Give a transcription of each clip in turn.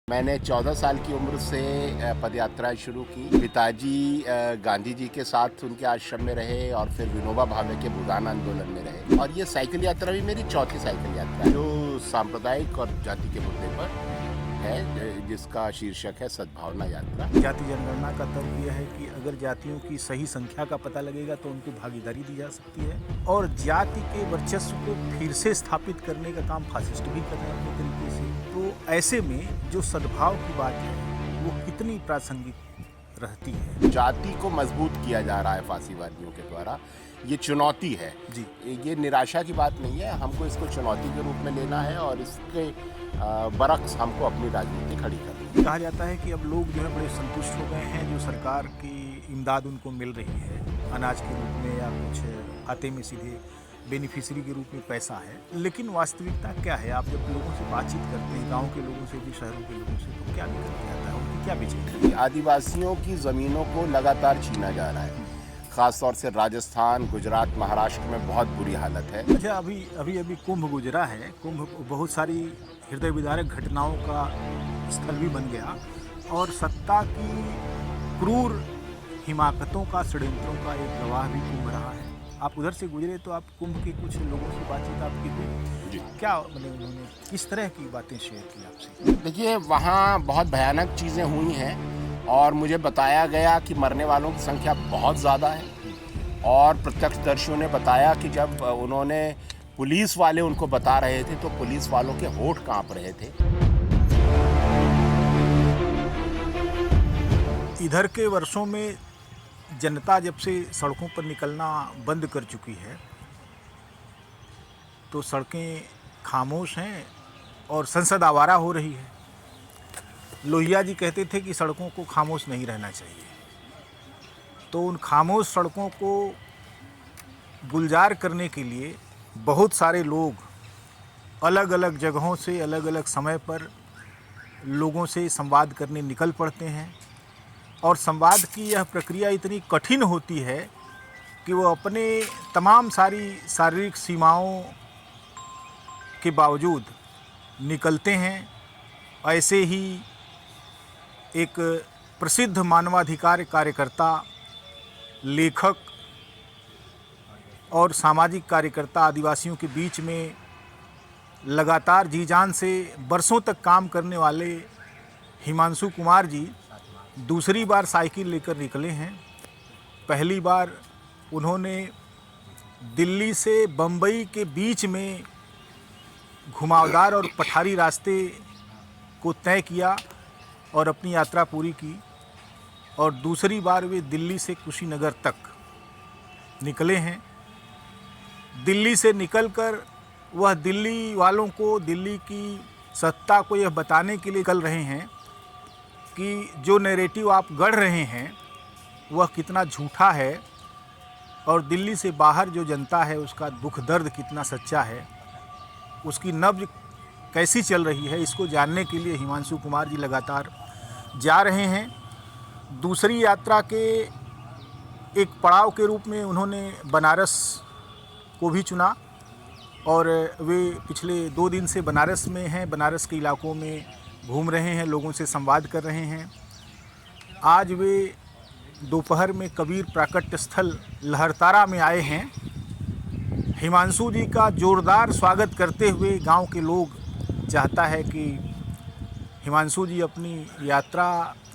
मैंने 14 साल की उम्र से पदयात्रा शुरू की। पिताजी गांधी जी के साथ उनके आश्रम में रहे और फिर विनोबा भावे के भूदान आंदोलन में रहे। और ये साइकिल यात्रा भी मेरी चौथी साइकिल यात्रा है, जो सांप्रदायिक और जाति के मुद्दे पर है, जिसका शीर्षक है सद्भावना यात्रा। जाति जनगणना का तर्क यह है कि अगर जातियों की सही संख्या का पता लगेगा तो उनको भागीदारी दी जा सकती है, और जाति के वर्चस्व को फिर से स्थापित करने का काम फासिस्ट भी कर रहे हैं अपने तरीके से। तो ऐसे में जो सद्भाव की बात है वो कितनी प्रासंगिक रहती है। जाति को मजबूत किया जा रहा है फांसीवादियों के द्वारा। ये चुनौती है जी, ये निराशा की बात नहीं है। हमको इसको चुनौती के रूप में लेना है और इसके बरक्स हमको अपनी राजनीति खड़ी करनी है। कहा जाता है कि अब लोग जो है बड़े संतुष्ट हो गए हैं, जो सरकार की इमदाद उनको मिल रही है अनाज के रूप में या कुछ खाते में सीधे बेनिफिशरी के रूप में पैसा है। लेकिन वास्तविकता क्या है? आप जब लोगों से बातचीत करते हैं, गांव के लोगों से भी, शहरों के लोगों से, तो क्या निकल के आता है? उनकी क्या विचार है? आदिवासियों की ज़मीनों को लगातार छीना जा रहा है। ख़ास तौर से राजस्थान, गुजरात, महाराष्ट्र में बहुत बुरी हालत है। अच्छा, अभी कुंभ गुजरा है। कुंभ बहुत सारी हृदय विदारक घटनाओं का स्थल भी बन गया, और सत्ता की क्रूर हिमाकतों का, षड्यंत्रों का एक गवाह भी कुंभ रहा है। आप उधर से गुजरे तो आप कुंभ के कुछ लोगों से बातचीत आपकी हुई? क्या मतलब उन्होंने किस तरह की बातें शेयर की आपसे? देखिए, वहाँ बहुत भयानक चीज़ें हुई हैं और मुझे बताया गया कि मरने वालों की संख्या बहुत ज़्यादा है। और प्रत्यक्षदर्शियों ने बताया कि जब उन्होंने पुलिस वाले उनको बता रहे थे तो पुलिस वालों के होठ कांप रहे थे। इधर के वर्षों में जनता जब से सड़कों पर निकलना बंद कर चुकी है तो सड़कें खामोश हैं और संसद आवारा हो रही है। लोहिया जी कहते थे कि सड़कों को खामोश नहीं रहना चाहिए, तो उन खामोश सड़कों को गुलजार करने के लिए बहुत सारे लोग अलग अलग जगहों से अलग अलग समय पर लोगों से संवाद करने निकल पड़ते हैं। और संवाद की यह प्रक्रिया इतनी कठिन होती है कि वो अपने तमाम सारी शारीरिक सीमाओं के बावजूद निकलते हैं। ऐसे ही एक प्रसिद्ध मानवाधिकार कार्यकर्ता, लेखक और सामाजिक कार्यकर्ता, आदिवासियों के बीच में लगातार जी जान से बरसों तक काम करने वाले हिमांशु कुमार जी दूसरी बार साइकिल लेकर निकले हैं। पहली बार उन्होंने दिल्ली से बम्बई के बीच में घुमावदार और पठारी रास्ते को तय किया और अपनी यात्रा पूरी की। और दूसरी बार वे दिल्ली से कुशीनगर तक निकले हैं। दिल्ली से निकलकर वह दिल्ली वालों को, दिल्ली की सत्ता को यह बताने के लिए निकल रहे हैं कि जो नैरेटिव आप गढ़ रहे हैं वह कितना झूठा है, और दिल्ली से बाहर जो जनता है उसका दुख दर्द कितना सच्चा है, उसकी नब्ज कैसी चल रही है, इसको जानने के लिए हिमांशु कुमार जी लगातार जा रहे हैं। दूसरी यात्रा के एक पड़ाव के रूप में उन्होंने बनारस को भी चुना, और वे पिछले 2 दिन से बनारस में हैं। बनारस के इलाकों में घूम रहे हैं, लोगों से संवाद कर रहे हैं। आज वे दोपहर में कबीर प्राकट्य स्थल लहरतारा में आए हैं। हिमांशु जी का जोरदार स्वागत करते हुए गांव के लोग चाहता है कि हिमांशु जी अपनी यात्रा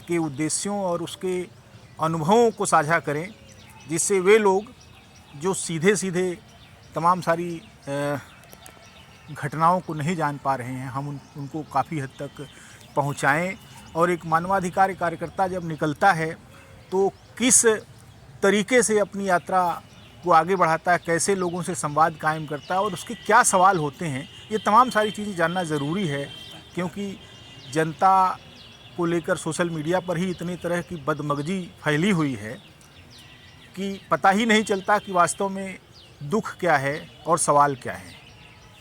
के उद्देश्यों और उसके अनुभवों को साझा करें, जिससे वे लोग जो सीधे सीधे तमाम सारी घटनाओं को नहीं जान पा रहे हैं, हम उनको काफ़ी हद तक पहुंचाएं। और एक मानवाधिकार कार्यकर्ता जब निकलता है तो किस तरीके से अपनी यात्रा को आगे बढ़ाता है, कैसे लोगों से संवाद कायम करता है और उसके क्या सवाल होते हैं, ये तमाम सारी चीज़ें जानना ज़रूरी है। क्योंकि जनता को लेकर सोशल मीडिया पर ही इतनी तरह की बदमगजी फैली हुई है कि पता ही नहीं चलता कि वास्तव में दुख क्या है और सवाल क्या है।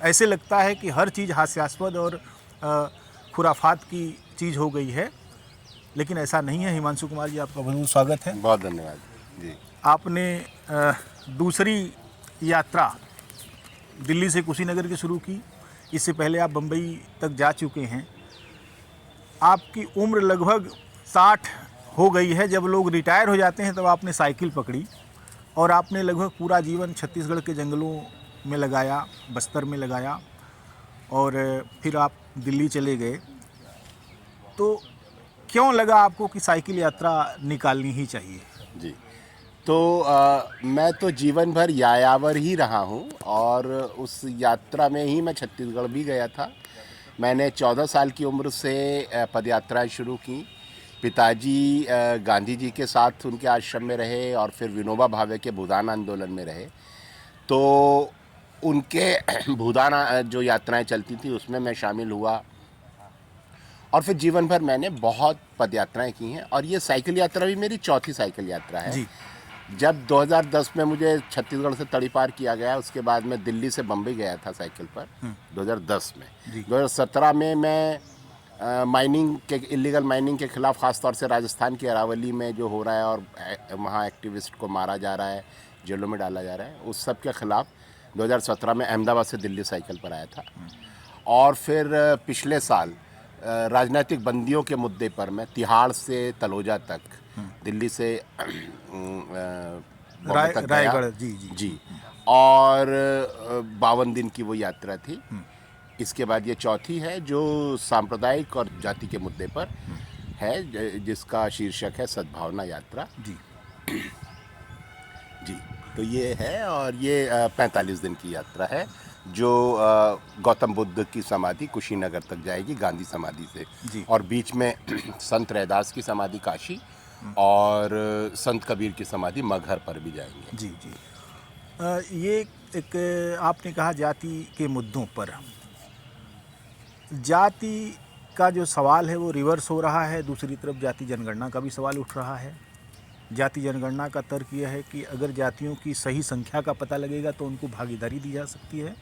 ऐसे लगता है कि हर चीज़ हास्यास्पद और खुराफात की चीज़ हो गई है, लेकिन ऐसा नहीं है। हिमांशु कुमार जी, आपका बहुत बहुत स्वागत है। बहुत धन्यवाद जी। आपने दूसरी यात्रा दिल्ली से कुशीनगर की शुरू की। इससे पहले आप बम्बई तक जा चुके हैं। आपकी उम्र लगभग 60 हो गई है। जब लोग रिटायर हो जाते हैं तब आपने साइकिल पकड़ी और आपने लगभग पूरा जीवन छत्तीसगढ़ के जंगलों में लगाया, बस्तर में लगाया और फिर आप दिल्ली चले गए। तो क्यों लगा आपको कि साइकिल यात्रा निकालनी ही चाहिए? जी। तो मैं तो जीवन भर यायावर ही रहा हूँ और उस यात्रा में ही मैं छत्तीसगढ़ भी गया था। मैंने 14 साल की उम्र से पदयात्राएं शुरू की। पिताजी गांधी जी के साथ उनके आश्रम में रहे और फिर विनोबा भावे के भूदान आंदोलन में रहे। तो उनके भूदान जो यात्राएं चलती थी उसमें मैं शामिल हुआ और फिर जीवन भर मैंने बहुत पदयात्राएं की हैं और ये साइकिल यात्रा भी मेरी चौथी साइकिल यात्रा है। जी। जब 2010 में मुझे छत्तीसगढ़ से तड़ीपार किया गया, उसके बाद मैं दिल्ली से बम्बई गया था साइकिल पर 2010 में। जी। 2017 में मैं माइनिंग के इलीगल माइनिंग के खिलाफ, ख़ासतौर से राजस्थान की अरावली में जो हो रहा है और वहाँ एक्टिविस्ट को मारा जा रहा है, जेलों में डाला जा रहा है, उस सब के खिलाफ 2017 में अहमदाबाद से दिल्ली साइकिल पर आया था। और फिर पिछले साल राजनीतिक बंदियों के मुद्दे पर मैं तिहाड़ से तलोजा तक, दिल्ली से बॉम्बे तक गया। रायगढ़। जी जी जी। और 52 दिन की वो यात्रा थी। इसके बाद ये चौथी है जो सांप्रदायिक और जाति के मुद्दे पर है, जिसका शीर्षक है सद्भावना यात्रा। जी। जी। तो ये है और ये 45 दिन की यात्रा है जो गौतम बुद्ध की समाधि कुशीनगर तक जाएगी गांधी समाधि से। जी। और बीच में संत रैदास की समाधि काशी और संत कबीर की समाधि मगहर पर भी जाएंगे। जी जी। ये एक आपने कहा जाति के मुद्दों पर, जाति का जो सवाल है वो रिवर्स हो रहा है। दूसरी तरफ जाति जनगणना का भी सवाल उठ रहा है। जाति जनगणना का तर्क यह है कि अगर जातियों की सही संख्या का पता लगेगा तो उनको भागीदारी दी जा सकती है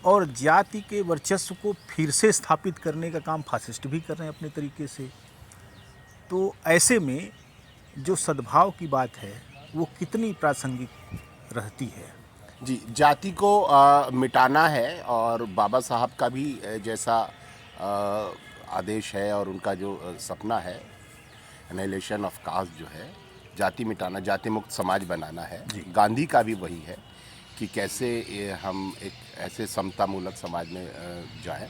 और जाति के वर्चस्व को फिर से स्थापित करने का काम फासिस्ट भी कर रहे हैं अपने तरीके से। तो ऐसे में जो सद्भाव की बात है वो कितनी प्रासंगिक रहती है? जी, जाति को मिटाना है और बाबा साहब का भी जैसा आदेश है और उनका जो सपना है, एनाइलेशन ऑफ कास्ट जो है, जाति मिटाना, जाति मुक्त समाज बनाना है। गांधी का भी वही है कि कैसे हम एक ऐसे समतामूलक समाज में जाएं।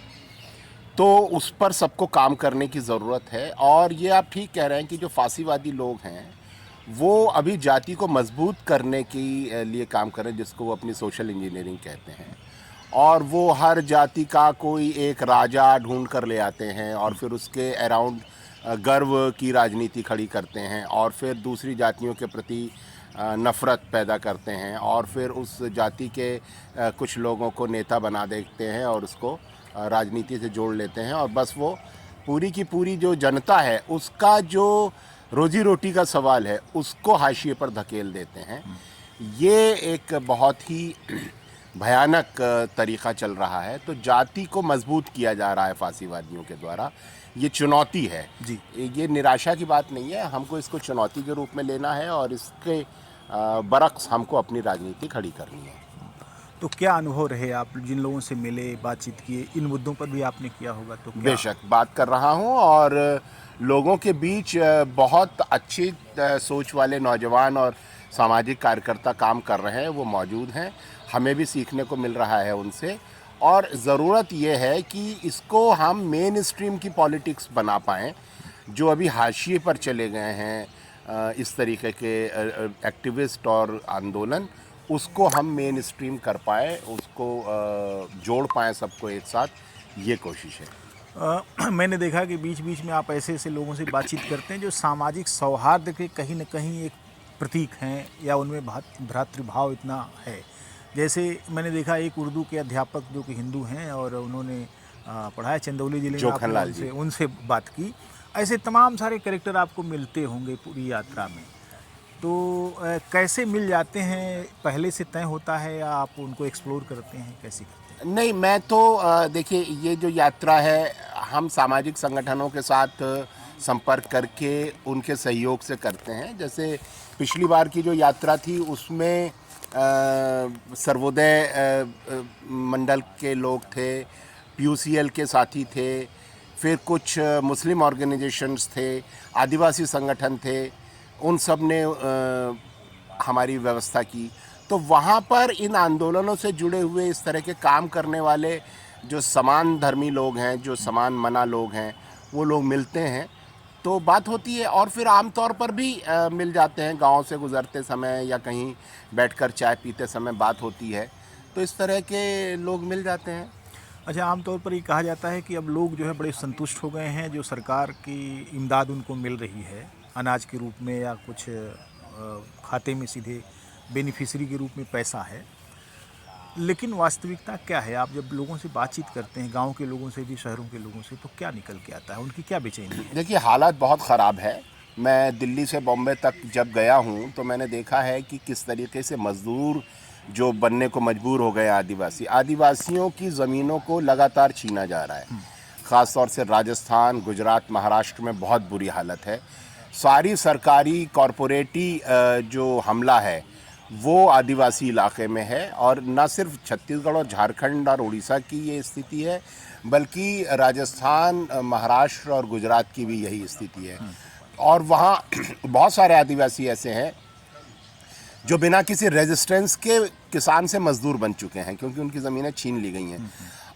तो उस पर सबको काम करने की ज़रूरत है। और ये आप ठीक कह रहे हैं कि जो फांसीवादी लोग हैं वो अभी जाति को मजबूत करने के लिए काम कर रहे हैं, जिसको वो अपनी सोशल इंजीनियरिंग कहते हैं। और वो हर जाति का कोई एक राजा ढूंढ कर ले आते हैं और फिर उसके अराउंड गर्व की राजनीति खड़ी करते हैं और फिर दूसरी जातियों के प्रति नफ़रत पैदा करते हैं और फिर उस जाति के कुछ लोगों को नेता बना देते हैं और उसको राजनीति से जोड़ लेते हैं और बस वो पूरी की पूरी जो जनता है उसका जो रोजी रोटी का सवाल है उसको हाशिए पर धकेल देते हैं। ये एक बहुत ही भयानक तरीक़ा चल रहा है। तो जाति को मजबूत किया जा रहा है फांसीवादियों के द्वारा। ये चुनौती है जी। ये निराशा की बात नहीं है, हमको इसको चुनौती के रूप में लेना है और इसके बरक्स हमको अपनी राजनीति खड़ी करनी है। तो क्या अनुभव रहे? आप जिन लोगों से मिले, बातचीत किए, इन मुद्दों पर भी आपने किया होगा तो क्या? बेशक बात कर रहा हूँ और लोगों के बीच बहुत अच्छी सोच वाले नौजवान और सामाजिक कार्यकर्ता काम कर रहे हैं, वो मौजूद हैं। हमें भी सीखने को मिल रहा है उनसे और ज़रूरत ये है कि इसको हम मेन स्ट्रीम की पॉलिटिक्स बना पाएँ। जो अभी हाशिए पर चले गए हैं इस तरीके के एक्टिविस्ट और आंदोलन, उसको हम मेन स्ट्रीम कर पाए, उसको जोड़ पाएँ सबको एक साथ, ये कोशिश है। मैंने देखा कि बीच बीच में आप ऐसे ऐसे लोगों से बातचीत करते हैं जो सामाजिक सौहार्द के कहीं न कहीं एक प्रतीक हैं या उनमें भ्रातृभाव इतना है। जैसे मैंने देखा एक उर्दू के अध्यापक जो कि हिंदू हैं और उन्होंने पढ़ाया चंदौली जिले में, जोखनलाल जी, उनसे बात की। ऐसे तमाम सारे कैरेक्टर आपको मिलते होंगे पूरी यात्रा में। तो कैसे मिल जाते हैं? पहले से तय होता है या आप उनको एक्सप्लोर करते हैं, कैसे करते हैं? नहीं, मैं तो देखिए ये जो यात्रा है हम सामाजिक संगठनों के साथ संपर्क करके उनके सहयोग से करते हैं। जैसे पिछली बार की जो यात्रा थी उसमें सर्वोदय मंडल के लोग थे, PUCL के साथी थे, फिर कुछ मुस्लिम ऑर्गेनाइजेशंस थे, आदिवासी संगठन थे, उन सब ने हमारी व्यवस्था की। तो वहाँ पर इन आंदोलनों से जुड़े हुए इस तरह के काम करने वाले जो समान धर्मी लोग हैं, जो समान मना लोग हैं, वो लोग मिलते हैं तो बात होती है। और फिर आमतौर पर भी मिल जाते हैं, गांव से गुज़रते समय या कहीं बैठकर चाय पीते समय बात होती है, तो इस तरह के लोग मिल जाते हैं। अच्छा, आमतौर पर ये कहा जाता है कि अब लोग जो है बड़े संतुष्ट हो गए हैं, जो सरकार की इमदाद उनको मिल रही है अनाज के रूप में या कुछ खाते में सीधे बेनिफिशरी के रूप में पैसा है। लेकिन वास्तविकता क्या है? आप जब लोगों से बातचीत करते हैं, गांव के लोगों से भी, शहरों के लोगों से, तो क्या निकल के आता है? उनकी क्या बेचैनी है? देखिए, हालात बहुत ख़राब है। मैं दिल्ली से बॉम्बे तक जब गया हूँ तो मैंने देखा है कि किस तरीके से मज़दूर जो बनने को मजबूर हो गए आदिवासियों की ज़मीनों को लगातार छीना जा रहा है। ख़ास तौर से राजस्थान, गुजरात, महाराष्ट्र में बहुत बुरी हालत है। सारी सरकारी कॉरपोरेटी जो हमला है वो आदिवासी इलाके में है, और न सिर्फ छत्तीसगढ़ और झारखंड और उड़ीसा की ये स्थिति है, बल्कि राजस्थान, महाराष्ट्र और गुजरात की भी यही स्थिति है। और वहाँ बहुत सारे आदिवासी ऐसे हैं जो बिना किसी रेजिस्टेंस के किसान से मजदूर बन चुके हैं, क्योंकि उनकी ज़मीनें छीन ली गई हैं।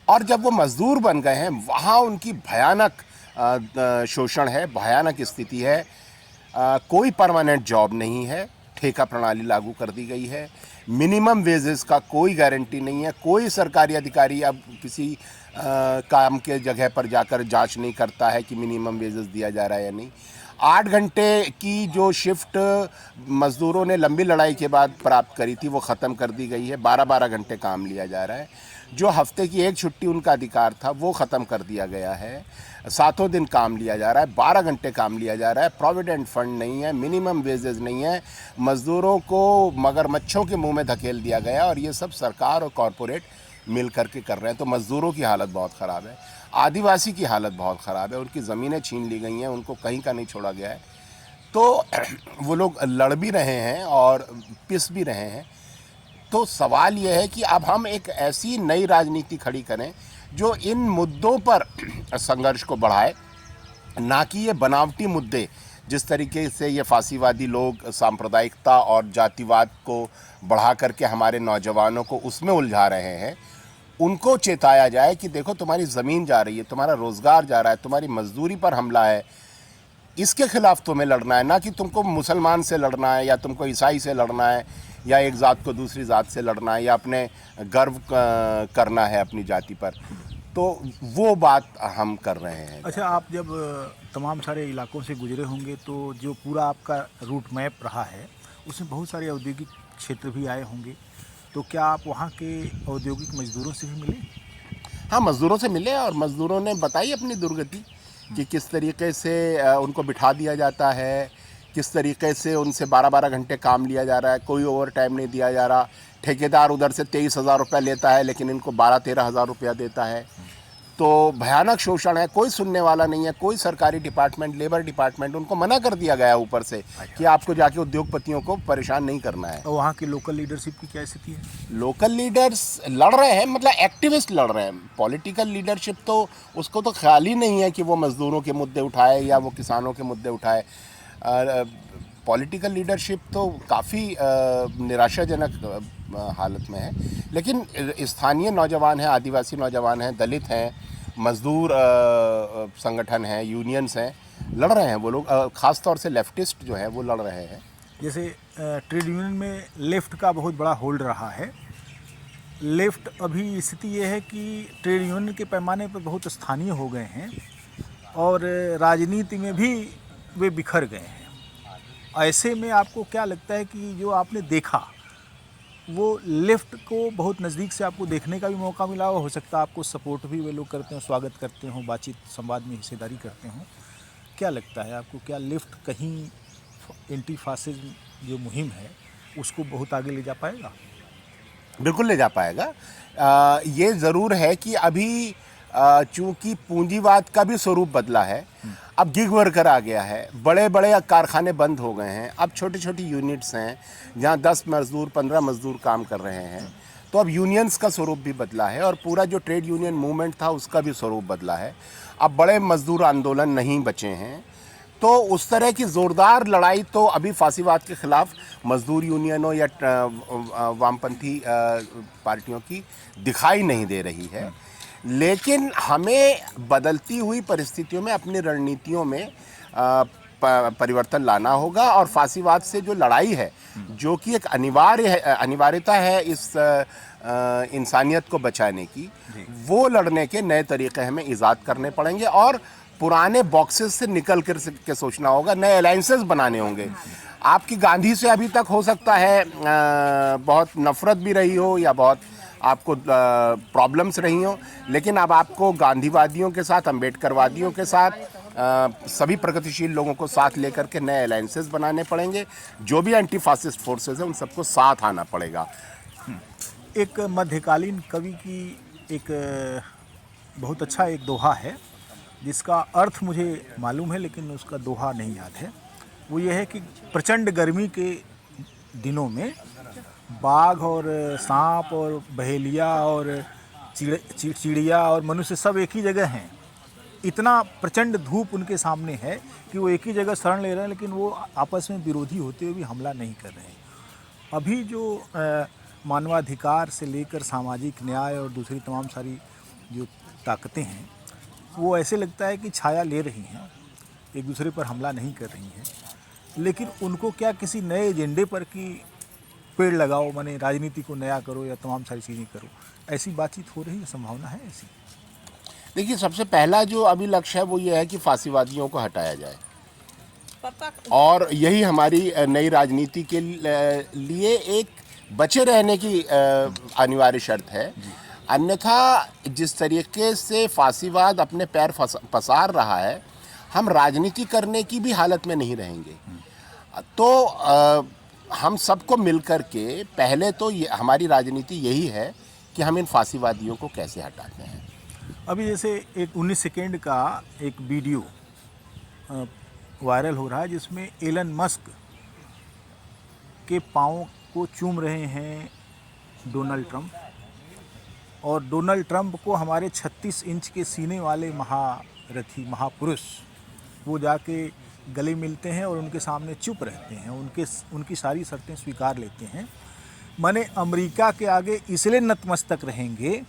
और जब वो मजदूर बन गए हैं, वहाँ उनकी भयानक शोषण है, भयानक स्थिति है। कोई परमानेंट जॉब नहीं है, ठेका प्रणाली लागू कर दी गई है, मिनिमम वेजेस का कोई गारंटी नहीं है, कोई सरकारी अधिकारी अब किसी काम के जगह पर जाकर जांच नहीं करता है कि मिनिमम वेजेस दिया जा रहा है या नहीं। 8 घंटे की जो शिफ्ट मज़दूरों ने लंबी लड़ाई के बाद प्राप्त करी थी वो ख़त्म कर दी गई है। 12-12 घंटे काम लिया जा रहा है। जो हफ्ते की एक छुट्टी उनका अधिकार था वो ख़त्म कर दिया गया है। 7 दिन काम लिया जा रहा है, 12 घंटे काम लिया जा रहा है। प्रोविडेंट फंड नहीं है, मिनिमम वेजेस नहीं है, मज़दूरों को मगरमच्छों के मुंह में धकेल दिया गया, और ये सब सरकार और कॉरपोरेट मिल करके कर रहे हैं। तो मज़दूरों की हालत बहुत ख़राब है, आदिवासी की हालत बहुत ख़राब है, उनकी ज़मीनें छीन ली गई हैं, उनको कहीं का नहीं छोड़ा गया है। तो वो लोग लड़ भी रहे हैं और पिस भी रहे हैं। तो सवाल ये है कि अब हम एक ऐसी नई राजनीति खड़ी करें जो इन मुद्दों पर संघर्ष को बढ़ाए, ना कि ये बनावटी मुद्दे जिस तरीके से ये फांसीवादी लोग सांप्रदायिकता और जातिवाद को बढ़ा करके हमारे नौजवानों को उसमें उलझा रहे हैं, उनको चेताया जाए कि देखो तुम्हारी ज़मीन जा रही है, तुम्हारा रोज़गार जा रहा है, तुम्हारी मजदूरी पर हमला है, इसके खिलाफ तुम्हें लड़ना है, ना कि तुमको मुसलमान से लड़ना है या तुमको ईसाई से लड़ना है या एक ज़ात को दूसरी ज़ात से लड़ना है या अपने गर्व करना है अपनी जाति पर। तो वो बात हम कर रहे हैं। अच्छा, आप जब तमाम सारे इलाकों से गुजरे होंगे तो जो पूरा आपका रूट मैप रहा है उसमें बहुत सारे औद्योगिक क्षेत्र भी आए होंगे, तो क्या आप वहाँ के औद्योगिक मजदूरों से भी मिले? हाँ, मज़दूरों से मिले और मज़दूरों ने बताई अपनी दुर्गति कि किस तरीके से उनको बिठा दिया जाता है, किस तरीके से उनसे 12-12 घंटे काम लिया जा रहा है, कोई ओवर टाइम नहीं दिया जा रहा। ठेकेदार उधर से 23,000 रुपया लेता है लेकिन इनको 12-13 हज़ार रुपया देता है। तो भयानक शोषण है, कोई सुनने वाला नहीं है, कोई सरकारी डिपार्टमेंट, लेबर डिपार्टमेंट, उनको मना कर दिया गया ऊपर से कि आपको जाके उद्योगपतियों को परेशान नहीं करना है। और वहाँ की लोकल लीडरशिप की क्या स्थिति है? लोकल लीडर्स लड़ रहे हैं, मतलब एक्टिविस्ट लड़ रहे हैं। पॉलिटिकल लीडरशिप तो उसको तो ख्याल ही नहीं है कि वो मज़दूरों के मुद्दे उठाए या वो किसानों के मुद्दे उठाए। पॉलिटिकल लीडरशिप तो काफ़ी निराशाजनक हालत में है। लेकिन स्थानीय नौजवान हैं, आदिवासी नौजवान हैं, दलित हैं, मज़दूर संगठन हैं, यूनियंस हैं, लड़ रहे हैं वो लोग। ख़ास तौर से लेफ्टिस्ट जो है वो लड़ रहे हैं। जैसे ट्रेड यूनियन में लेफ़्ट का बहुत बड़ा होल्ड रहा है। लेफ़्ट अभी स्थिति ये है कि ट्रेड यूनियन के पैमाने पर बहुत स्थानीय हो गए हैं और राजनीति में भी वे बिखर गए हैं। ऐसे में आपको क्या लगता है कि जो आपने देखा वो लेफ़्ट को बहुत नज़दीक से आपको देखने का भी मौका मिला, हो सकता है आपको सपोर्ट भी वे लोग करते हों, स्वागत करते हों, बातचीत संवाद में हिस्सेदारी करते हों, क्या लगता है आपको, क्या लेफ़्ट कहीं एंटी फासिज्म जो मुहिम है उसको बहुत आगे ले जा पाएगा? बिल्कुल ले जा पाएगा। ये ज़रूर है कि अभी चूंकि पूंजीवाद का भी स्वरूप बदला है, अब गिग वर्कर आ गया है, बड़े बड़े कारखाने बंद हो गए हैं, अब छोटी छोटी यूनिट्स हैं जहाँ 10 मज़दूर 15 मज़दूर काम कर रहे हैं। तो अब यूनियंस का स्वरूप भी बदला है और पूरा जो ट्रेड यूनियन मूवमेंट था उसका भी स्वरूप बदला है। अब बड़े मजदूर आंदोलन नहीं बचे हैं। तो उस तरह की ज़ोरदार लड़ाई तो अभी फासीवाद के ख़िलाफ़ मज़दूर यूनियनों या वामपंथी पार्टियों की दिखाई नहीं दे रही है। लेकिन हमें बदलती हुई परिस्थितियों में अपनी रणनीतियों में परिवर्तन लाना होगा और फासीवाद से जो लड़ाई है, जो कि एक अनिवार्यता है इस इंसानियत को बचाने की, वो लड़ने के नए तरीक़े हमें ईजाद करने पड़ेंगे और पुराने बॉक्सेस से निकल कर के सोचना होगा, नए अलायंसेस बनाने होंगे। आपकी गांधी से अभी तक हो सकता है बहुत नफ़रत भी रही हो या बहुत आपको प्रॉब्लम्स रही हो, लेकिन अब आपको गांधीवादियों के साथ, अम्बेडकरवादियों के साथ, सभी प्रगतिशील लोगों को साथ लेकर के नए अलायंसेस बनाने पड़ेंगे। जो भी एंटी फासिस्ट फोर्सेस हैं उन सबको साथ आना पड़ेगा। एक मध्यकालीन कवि की एक बहुत अच्छा एक दोहा है जिसका अर्थ मुझे मालूम है लेकिन उसका दोहा नहीं याद है। वो ये है कि प्रचंड गर्मी के दिनों में बाघ और सांप और बहेलिया और चिड़िया और मनुष्य सब एक ही जगह हैं। इतना प्रचंड धूप उनके सामने है कि वो एक ही जगह शरण ले रहे हैं, लेकिन वो आपस में विरोधी होते हुए भी हमला नहीं कर रहे हैं। अभी जो मानवाधिकार से लेकर सामाजिक न्याय और दूसरी तमाम सारी जो ताकतें हैं, वो ऐसे लगता है कि छाया ले रही हैं, एक दूसरे पर हमला नहीं कर रही हैं। लेकिन उनको क्या किसी नए एजेंडे पर कि पेड़ लगाओ, माने राजनीति को नया करो या तमाम सारी चीज़ें करो, ऐसी बातचीत हो रही है? संभावना है ऐसी? देखिए, सबसे पहला जो अभी लक्ष्य है वो ये है कि फासीवादियों को हटाया जाए और यही हमारी नई राजनीति के लिए एक बचे रहने की अनिवार्य शर्त है। अन्यथा जिस तरीके से फासीवाद अपने पैर पसार रहा है, हम राजनीति करने की भी हालत में नहीं रहेंगे। तो हम सबको मिलकर के पहले तो हमारी राजनीति यही है कि हम इन फासीवादियों को कैसे हटाते हैं। अभी जैसे एक 19 सेकेंड का एक वीडियो वायरल हो रहा है जिसमें एलन मस्क के पाँव को चूम रहे हैं डोनाल्ड ट्रंप, और डोनाल्ड ट्रंप को हमारे 36 इंच के सीने वाले महारथी, महापुरुष, वो जाके गले मिलते हैं और उनके सामने चुप रहते हैं, उनकी सारी शर्तें स्वीकार लेते हैं। माने अमेरिका के आगे इसलिए नतमस्तक रहेंगे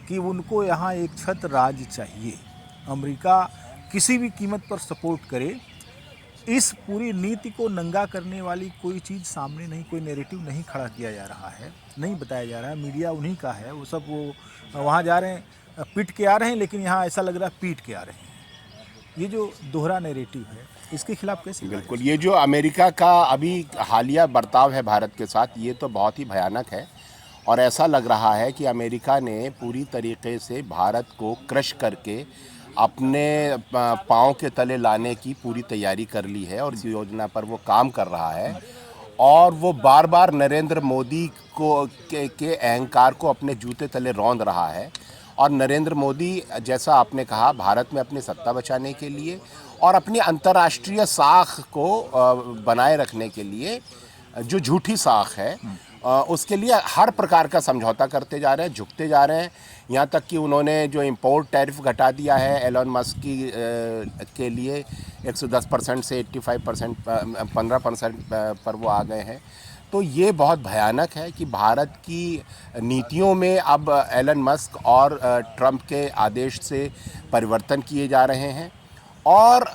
कि उनको यहाँ एक छत राज चाहिए। अमेरिका किसी भी कीमत पर सपोर्ट करे। इस पूरी नीति को नंगा करने वाली कोई चीज़ सामने नहीं, कोई नैरेटिव नहीं खड़ा किया जा रहा है, नहीं बताया जा रहा है। मीडिया उन्हीं का है, वो सब वो वहाँ जा रहे हैं पीट के आ रहे हैं, लेकिन यहाँ ऐसा लग रहा है पीट के आ रहे हैं। ये जो दोहरा नैरेटिव है, इसके खिलाफ कैसे? बिल्कुल, ये जो अमेरिका का अभी हालिया बर्ताव है भारत के साथ, ये तो बहुत ही भयानक है और ऐसा लग रहा है कि अमेरिका ने पूरी तरीके से भारत को क्रश करके अपने पाँव के तले लाने की पूरी तैयारी कर ली है और इस योजना पर वो काम कर रहा है। और वो बार बार नरेंद्र मोदी के अहंकार को अपने जूते तले रौंद रहा है। और नरेंद्र मोदी, जैसा आपने कहा, भारत में अपनी सत्ता बचाने के लिए और अपनी अंतर्राष्ट्रीय साख को बनाए रखने के लिए, जो झूठी साख है, उसके लिए हर प्रकार का समझौता करते जा रहे हैं, झुकते जा रहे हैं। यहाँ तक कि उन्होंने जो इम्पोर्ट टैरिफ घटा दिया है एलन मस्क के लिए 110% से 85%, 15% पर वो आ गए हैं। तो ये बहुत भयानक है कि भारत की नीतियों में अब एलन मस्क और ट्रंप के आदेश से परिवर्तन किए जा रहे हैं और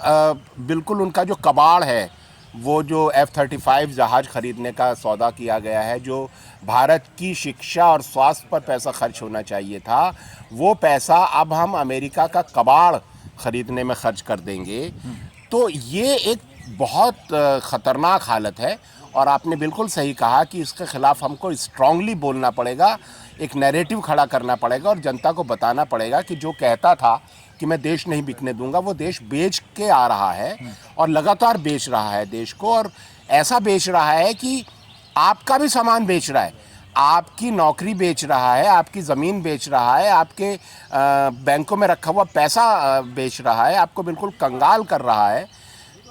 बिल्कुल उनका जो कबाड़ है, वो जो F-35 जहाज़ ख़रीदने का सौदा किया गया है, जो भारत की शिक्षा और स्वास्थ्य पर पैसा खर्च होना चाहिए था, वो पैसा अब हम अमेरिका का कबाड़ ख़रीदने में खर्च कर देंगे। तो ये एक बहुत ख़तरनाक हालत है और आपने बिल्कुल सही कहा कि इसके ख़िलाफ़ हमको स्ट्रांगली बोलना पड़ेगा, एक नैरेटिव खड़ा करना पड़ेगा और जनता को बताना पड़ेगा कि जो कहता था कि मैं देश नहीं बिकने दूंगा, वो देश बेच के आ रहा है और लगातार बेच रहा है देश को। और ऐसा बेच रहा है कि आपका भी सामान बेच रहा है, आपकी नौकरी बेच रहा है, आपकी ज़मीन बेच रहा है, आपके बैंकों में रखा हुआ पैसा बेच रहा है, आपको बिल्कुल कंगाल कर रहा है।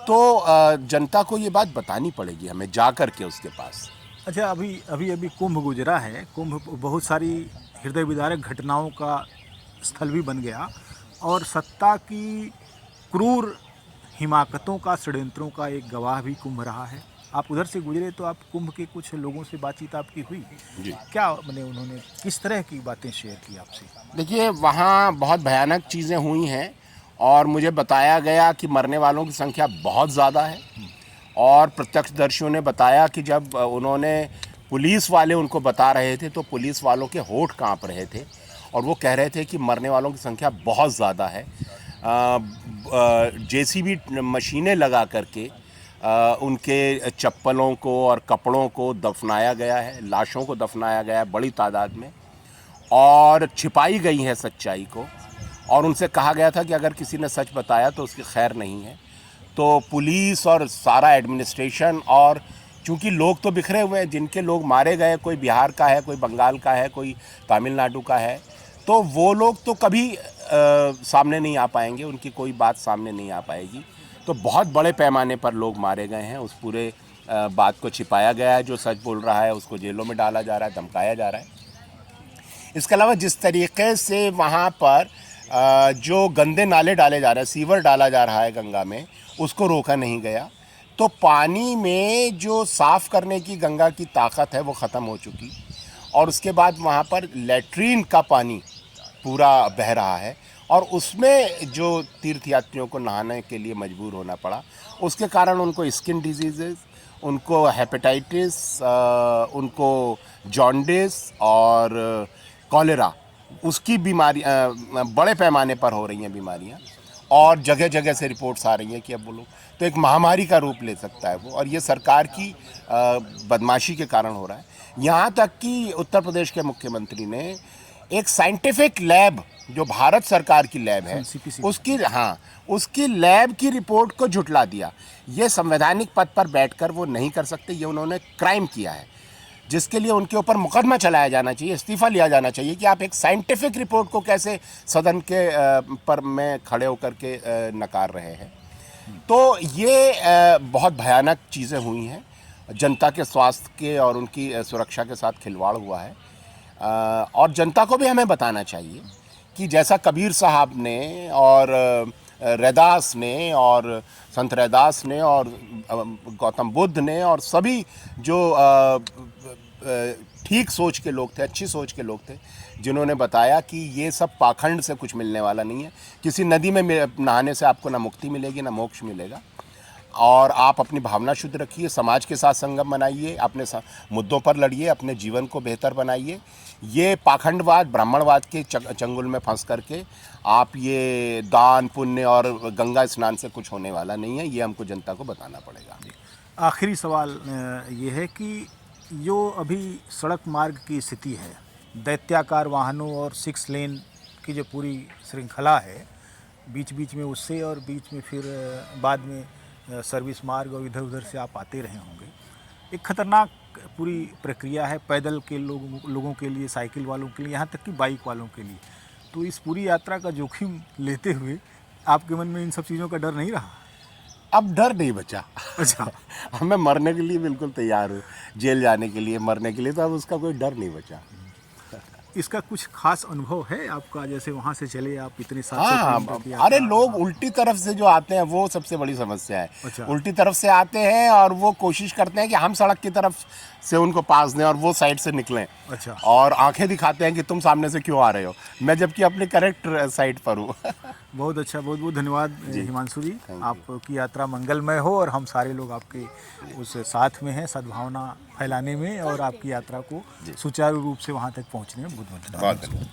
तो जनता को ये बात बतानी पड़ेगी हमें जा कर के उसके पास। अच्छा, अभी कुंभ गुजरा है। कुंभ बहुत सारी हृदय विदारक घटनाओं का स्थल भी बन गया और सत्ता की क्रूर हिमाकतों का, षड्यंत्रों का एक गवाह भी कुंभ रहा है। आप उधर से गुजरे तो आप कुंभ के कुछ लोगों से बातचीत आपकी हुई जी। क्या, मैंने उन्होंने किस तरह की बातें शेयर की आपसे? देखिए, वहाँ बहुत भयानक चीज़ें हुई हैं और मुझे बताया गया कि मरने वालों की संख्या बहुत ज़्यादा है। और प्रत्यक्षदर्शियों ने बताया कि जब उन्होंने, पुलिस वाले उनको बता रहे थे तो पुलिस वालों के होंठ कांप रहे थे और वो कह रहे थे कि मरने वालों की संख्या बहुत ज़्यादा है। जेसीबी मशीनें लगा करके उनके चप्पलों को और कपड़ों को दफनाया गया है, लाशों को दफनाया गया है बड़ी तादाद में, और छिपाई गई है सच्चाई को। और उनसे कहा गया था कि अगर किसी ने सच बताया तो उसकी खैर नहीं है। तो पुलिस और सारा एडमिनिस्ट्रेशन, और चूंकि लोग तो बिखरे हुए हैं, जिनके लोग मारे गए, कोई बिहार का है, कोई बंगाल का है, कोई तमिलनाडु का है, तो वो लोग तो कभी सामने नहीं आ पाएंगे, उनकी कोई बात सामने नहीं आ पाएगी। तो बहुत बड़े पैमाने पर लोग मारे गए हैं, उस पूरे बात को छिपाया गया है। जो सच बोल रहा है उसको जेलों में डाला जा रहा है, धमकाया जा रहा है। इसके अलावा जिस तरीके से वहाँ पर जो गंदे नाले डाले जा रहे हैं, सीवर डाला जा रहा है गंगा में, उसको रोका नहीं गया, तो पानी में जो साफ़ करने की गंगा की ताकत है वो ख़त्म हो चुकी। और उसके बाद वहाँ पर लैट्रीन का पानी पूरा बह रहा है और उसमें जो तीर्थयात्रियों को नहाने के लिए मजबूर होना पड़ा, उसके कारण उनको स्किन डिजीज़, उनको हेपेटाइटिस, उनको जॉन्डिस और कॉलेरा, उसकी बीमारी बड़े पैमाने पर हो रही हैं बीमारियां। और जगह जगह से रिपोर्ट्स आ रही हैं कि अब वो लोग, तो एक महामारी का रूप ले सकता है वो, और ये सरकार की बदमाशी के कारण हो रहा है। यहाँ तक कि उत्तर प्रदेश के मुख्यमंत्री ने एक साइंटिफिक लैब, जो भारत सरकार की लैब है, उसकी लैब की रिपोर्ट को झुठला दिया। ये संवैधानिक पद पर बैठकर वो नहीं कर सकते, ये उन्होंने क्राइम किया है, जिसके लिए उनके ऊपर मुकदमा चलाया जाना चाहिए, इस्तीफा लिया जाना चाहिए कि आप एक साइंटिफिक रिपोर्ट को कैसे सदन के पर में खड़े होकर के नकार रहे हैं। तो ये बहुत भयानक चीज़ें हुई हैं, जनता के स्वास्थ्य के और उनकी सुरक्षा के साथ खिलवाड़ हुआ है। और जनता को भी हमें बताना चाहिए कि जैसा कबीर साहब ने और रैदास ने और संत रैदास ने और गौतम बुद्ध ने और सभी जो ठीक सोच के लोग थे, अच्छी सोच के लोग थे, जिन्होंने बताया कि ये सब पाखंड से कुछ मिलने वाला नहीं है। किसी नदी में नहाने से आपको ना मुक्ति मिलेगी ना मोक्ष मिलेगा। और आप अपनी भावना शुद्ध रखिए, समाज के साथ संगम बनाइए, अपने मुद्दों पर लड़िए, अपने जीवन को बेहतर बनाइए। ये पाखंडवाद, ब्राह्मणवाद के चंगुल में फंस करके आप ये दान पुण्य और गंगा स्नान से कुछ होने वाला नहीं है, ये हमको जनता को बताना पड़ेगा। आखिरी सवाल ये है कि जो अभी सड़क मार्ग की स्थिति है, दैत्याकार वाहनों और 6 लेन की जो पूरी श्रृंखला है, बीच बीच में उससे और बीच में फिर बाद में सर्विस मार्ग और इधर उधर से आप आते रहे होंगे, एक खतरनाक पूरी प्रक्रिया है पैदल के लोगों के लिए, साइकिल वालों के लिए, यहाँ तक कि बाइक वालों के लिए। तो इस पूरी यात्रा का जोखिम लेते हुए आपके मन में इन सब चीज़ों का डर नहीं रहा? अब डर नहीं बचा। अच्छा। मैं मरने के लिए बिल्कुल तैयार हूँ, जेल जाने के लिए, मरने के लिए, तो अब उसका कोई डर नहीं बचा। इसका कुछ खास अनुभव है आपका, जैसे वहाँ से चले आप इतने साल? हाँ, अरे लोग उल्टी तरफ से जो आते हैं वो सबसे बड़ी समस्या है। अच्छा। उल्टी तरफ से आते हैं और वो कोशिश करते हैं कि हम सड़क की तरफ से उनको पास दें और वो साइड से निकलें। अच्छा। और आंखें दिखाते हैं कि तुम सामने से क्यों आ रहे हो, मैं जबकि अपने करेक्ट साइड पर हूँ। बहुत अच्छा, बहुत बहुत धन्यवाद हिमांशु जी, आपकी यात्रा मंगलमय हो और हम सारे लोग आपके उस साथ में हैं सद्भावना फैलाने में और आपकी यात्रा को सुचारू रूप से वहाँ तक पहुँचने में। बहुत बहुत धन्यवाद।